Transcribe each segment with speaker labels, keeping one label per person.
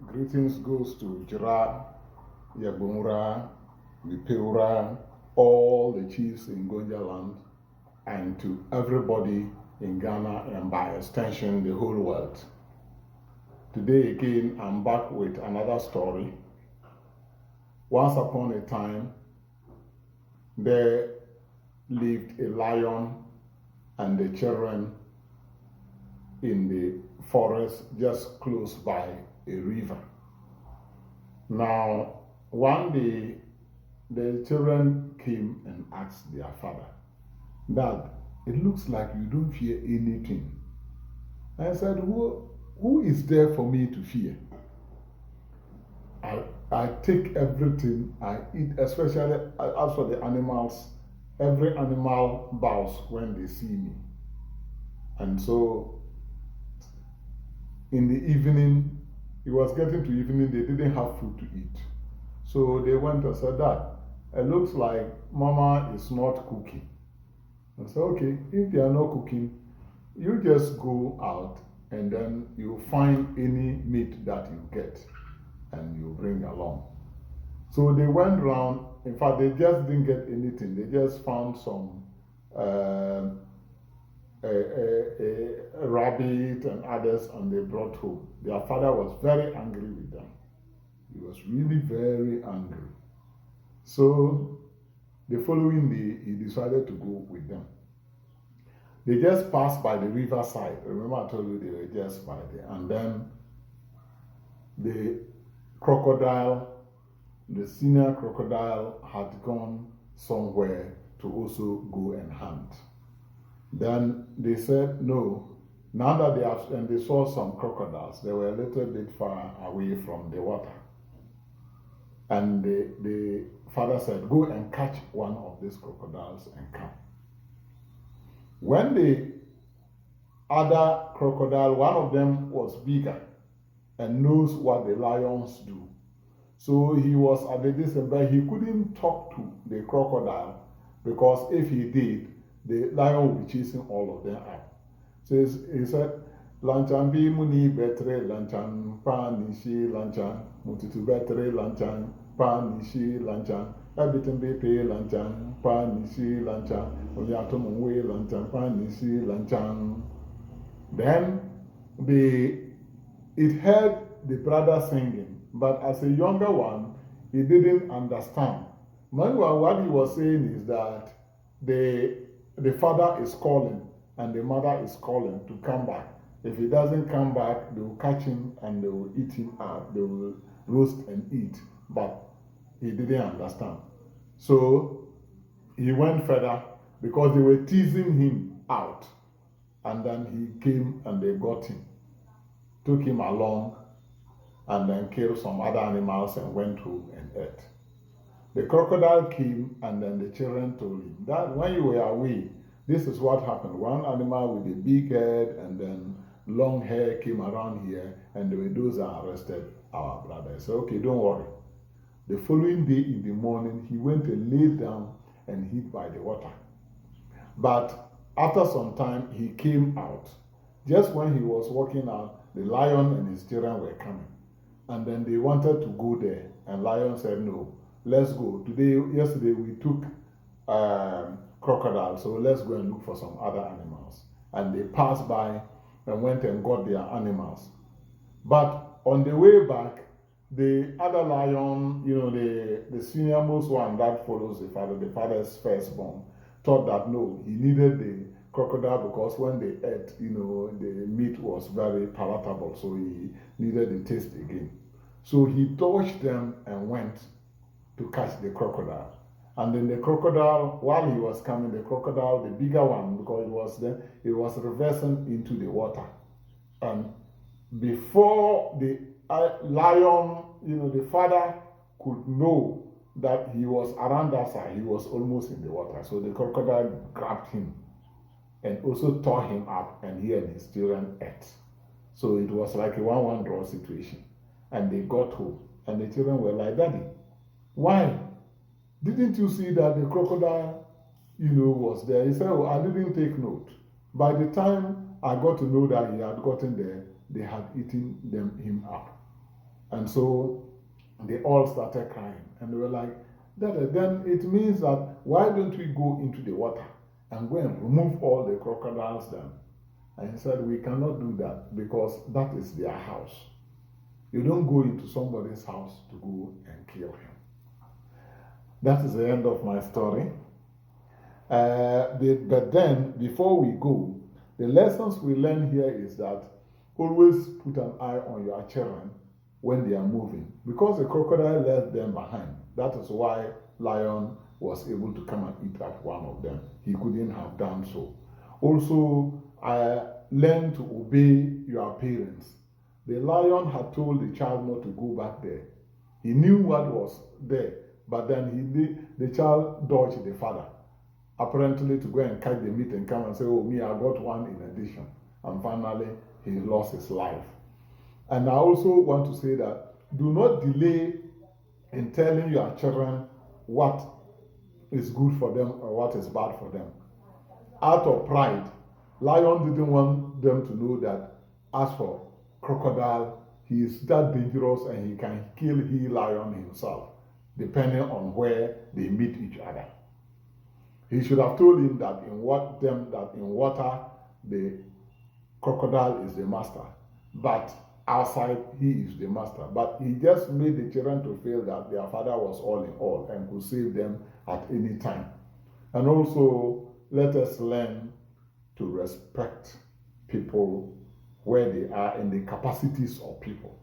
Speaker 1: Greetings goes to Jira, Yabumura, Vipeura, all the chiefs in Gonja land, and to everybody in Ghana and by extension the whole world. Today again I'm back with another story. Once upon a time, there lived a lion and the children in the forest just close by a river. Now, one day, the children came and asked their father, "Dad, it looks like you don't fear anything." I said, who is there for me to fear? I take everything I eat, especially as for the animals. Every animal bows when they see me. And so, in the evening, it was getting to evening, they didn't have food to eat. So they went and said, "Dad, it looks like Mama is not cooking." I said, "Okay, if they are not cooking, you just go out and then you find any meat that you get and you bring along." So they went around. In fact, they just didn't get anything. They just found some a rabbit and others, and they brought home. Their father was very angry with them. He was really very angry. So the following day, he decided to go with them. They just passed by the riverside. Remember, I told you they were just by there. And then the crocodile, the senior crocodile, had gone somewhere to also go and hunt. Then they said, no, now that they have, and they saw some crocodiles, they were a little bit far away from the water. And the father said, "Go and catch one of these crocodiles and come." When the other crocodile, one of them was bigger and knows what the lions do. So he was at the distance, but he couldn't talk to the crocodile because if he did, the lion would be chasing all of them up. So he said, "Lanchan bi muni betre lanchan panishi lanchan mutitu betre lanchan panishi lanchan everything be pay lanchan panishi lanchan onyatum we lanchan panishi lanchan." Then it heard the brother singing, but as a younger one, he didn't understand. Meanwhile, what he was saying is that the father is calling and the mother is calling to come back. If he doesn't come back, they will catch him and they will eat him up. They will roast and eat. But he didn't understand. So he went further because they were teasing him out. And then he came and they got him, took him along, and then killed some other animals and went home and ate. The crocodile came and then the children told him that when you were away, this is what happened. One animal with a big head and then long hair came around here, and those are arrested our brother. I said, "Okay, don't worry." The following day in the morning, he went and lay down and hid by the water. But after some time, he came out. Just when he was walking out, the lion and his children were coming. And then they wanted to go there. And lion said, "No, let's go. Yesterday we took crocodile, so let's go and look for some other animals." And they passed by and went and got their animals. But on the way back, the other lion, the senior most one that follows the father's firstborn, thought that no, he needed the crocodile because when they ate, the meat was very palatable, so he needed the taste again. So he dodged them and went to catch the crocodile. And then the crocodile, while he was coming, the crocodile, the bigger one, because it was reversing into the water. And before the lion, the father could know that he was around that side, he was almost in the water. So the crocodile grabbed him and also tore him up, and he and his children ate. So it was like a 1-1 draw situation. And they got home, and the children were like, "Daddy, why? Didn't you see that the crocodile, was there?" He said, "Oh, I didn't take note. By the time I got to know that he had gotten there, they had eaten him up." And so they all started crying. And they were like, Dada, then it means that why don't we go into the water and go and remove all the crocodiles then? And he said, we cannot do that because that is their house. You don't go into somebody's house to go and kill him. That is the end of my story. But then, before we go, the lessons we learn here is that always put an eye on your children when they are moving. Because the crocodile left them behind. That is why lion was able to come and eat up one of them. He couldn't have done so. Also, learn to obey your parents. The lion had told the child not to go back there. He knew what was there, but then the child dodged the father, apparently to go and catch the meat and come and say, oh, me, I got one in addition. And finally, he lost his life. And I also want to say that do not delay in telling your children what is good for them or what is bad for them. Out of pride, lion didn't want them to know that as for crocodile, he is that dangerous and he can kill lion himself, depending on where they meet each other. He should have told him that in water the crocodile is the master, but outside he is the master. But he just made the children to feel that their father was all in all and could save them at any time. And also, let us learn to respect people where they are in the capacities of people.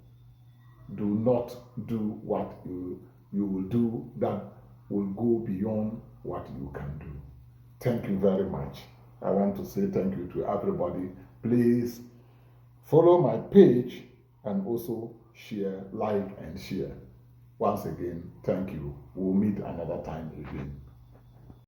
Speaker 1: Do not do what you will do that will go beyond what you can do. Thank you very much. I want to say thank you to everybody. Please follow my page and also share, like, and share. Once again, thank you. We'll meet another time again.